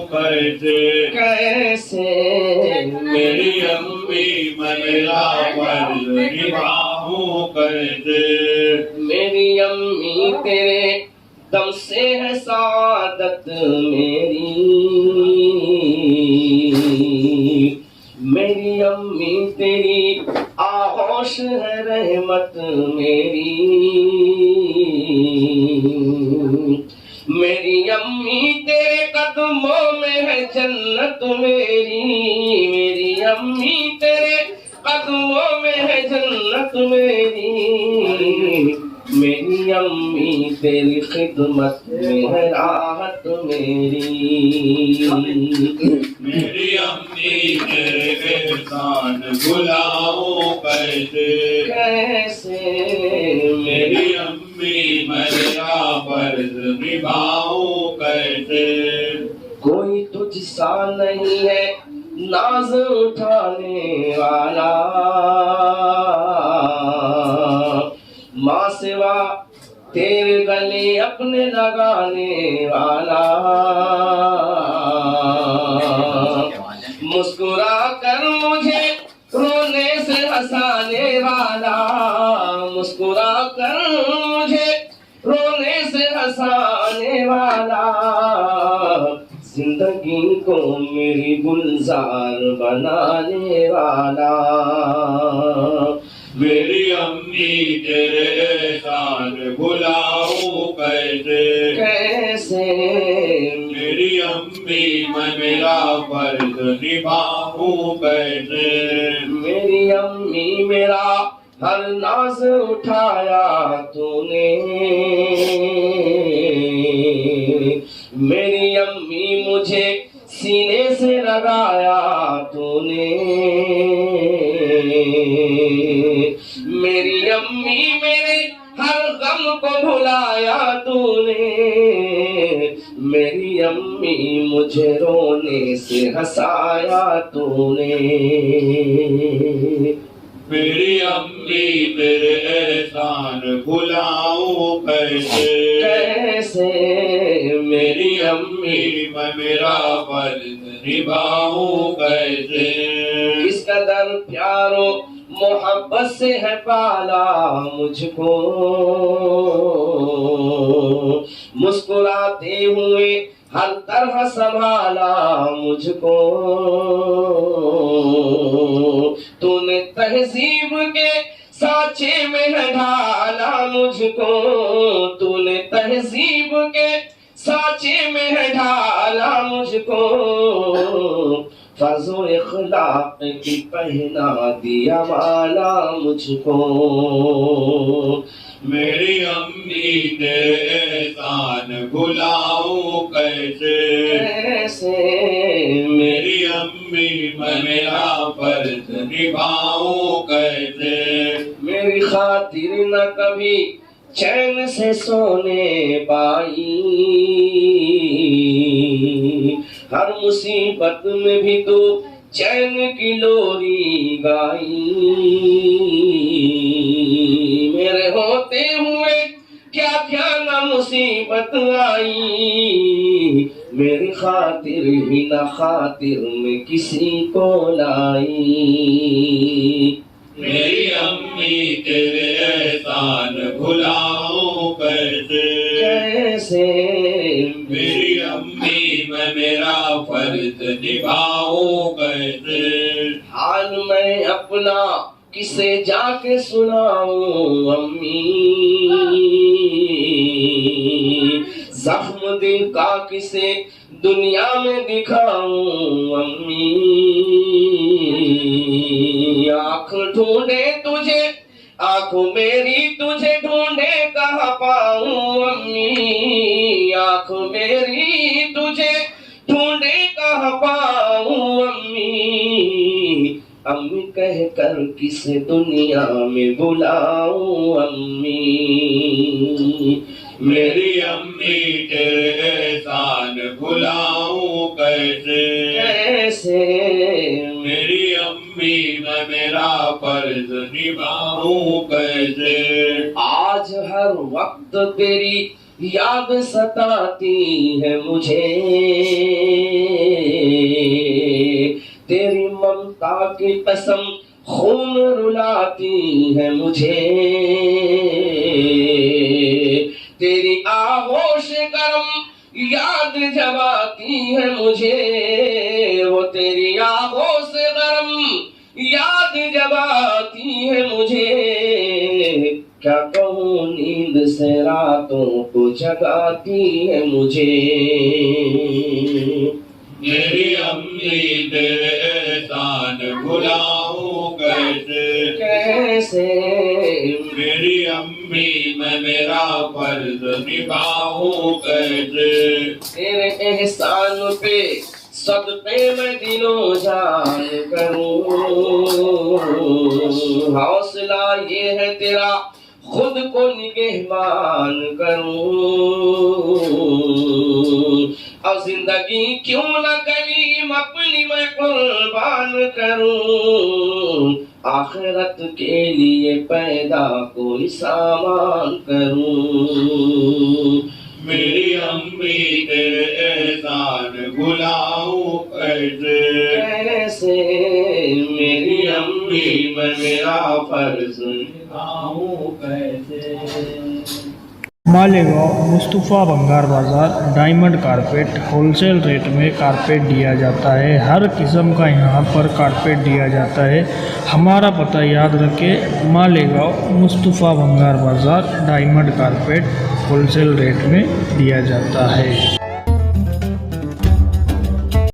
कैसे कैसे मेरी अम्मी मेरा फर्ज निभाऊं कैसे मेरी अम्मी तेरे दम से है सादत मेरी अम्मी तेरी आगोश है रहमत मेरी अम्मी तेरे कदमों में है जन्नत मेरी अम्मी तेरे कदमों में है जन्नत मेरी अम्मी तेरी खिदमत में है राहत मेरी अम्मी तेरे एहसान भुलाऊं कैसे कैसे मेरी अम्मी मेरा फर्ज निभाऊं कैसे कोई तुझसा नहीं है नाज उठाने वाला माँ सिवा तेरे गले अपने लगाने वाला मुस्कुरा कर मुझे रोने से हंसाने वाला मुस्कुरा कर मुझे रोने से हंसाने वाला जिंदगी को मेरी गुलजार बनाने वाला मेरी अम्मी तेरे एहसान भुलाऊं कैसे कैसे मेरी अम्मी मेरा फर्ज निभाऊं कैसे मेरी अम्मी मेरा हर नाज उठाया तूने मेरी अम्मी मुझे सीने से लगाया तूने मेरी अम्मी मेरे हर गम को भुलाया तूने मेरी अम्मी मुझे रोने से हंसाया तूने मेरी अम्मी तेरे एहसान भुलाऊं कैसे कैसे मेरी अम्मी मेरा फर्ज निभाऊं कैसे किस कदर प्यारो मोहब्बत से है पाला मुझको मुस्कुराते हुए हर तरह संभाला मुझको तूने तहजीब के साँचे में है ढाला मुझको तूने तहजीब के साँचे में है ढाला मुझको फज़ो इखलाक की पहना दिया माला मुझको मेरी अम्मी तेरे एहसान भुलाऊं कैसे कैसे मेरी अम्मी मेरा फर्ज निभाऊं कैसे मेरी खातिर न कभी चैन से सोने पाई हर मुसीबत में भी तू चैन की लोरी गाई मेरे होते हुए क्या क्या न मुसीबत आई मेरी खातिर ही न खातिर में किसी को लाई मेरी अम्मी तेरे एहसान भुलाऊं कैसे कैसे मेरी अम्मी मेरा फर्ज निभाऊं कैसे हाल मैं अपना किसे जाके सुनाऊं अम्मी जख्म दिल का किसे दुनिया में दिखाऊं अम्मी आँख ढूंढे तुझे आँखों मेरी तुझे ढूंढे कहाँ पाऊं अम्मी आँख मेरी तुझे ढूंढे कहाँ पाऊं अम्मी अम्मी कह कर किसे दुनिया में बुलाऊं अम्मी मेरी अम्मी तेरे एहसान भुलाऊं कैसे कैसे मेरी अम्मी मेरा फर्ज निभाऊं कैसे आज हर वक्त तेरी याद सताती है मुझे, तेरी ममता की कसम खून रुलाती है मुझे, तेरी आगोश गरम याद जबाती है मुझे, वो तेरी आगोश गरम याद जबाती है मुझे। क्या कहूँ नींद से रातों को जगाती है मुझे। मेरी अम्मी तेरे एहसान भुलाऊं कैसे, कैसे मेरी अम्मी मैं मेरा फर्ज निभाऊं कैसे, तेरे एहसान पे सदक़े मैं दिलो जान करूं, हौसला ये है तेरा खुद को निगहबान करूं, अब जिंदगी क्यों न करीम अपनी मैं कुर्बान करूं, आखिरत के लिए पैदा कोई सामान करूं। मेरी अम्मी तेरे एहसान भुलाऊं कैसे, कैसे मेरी अम्मी मैं मेरा फर्ज निभाऊं कैसे। मालेगांव मुस्तफ़ा भंगार बाज़ार डायमंड कारपेट होलसेल रेट में कारपेट दिया जाता है। हर किस्म का यहाँ पर कारपेट दिया जाता है। हमारा पता याद रखें, मालेगांव मुस्तफ़ा भंगार बाज़ार डायमंड कारपेट होलसेल रेट में दिया जाता है।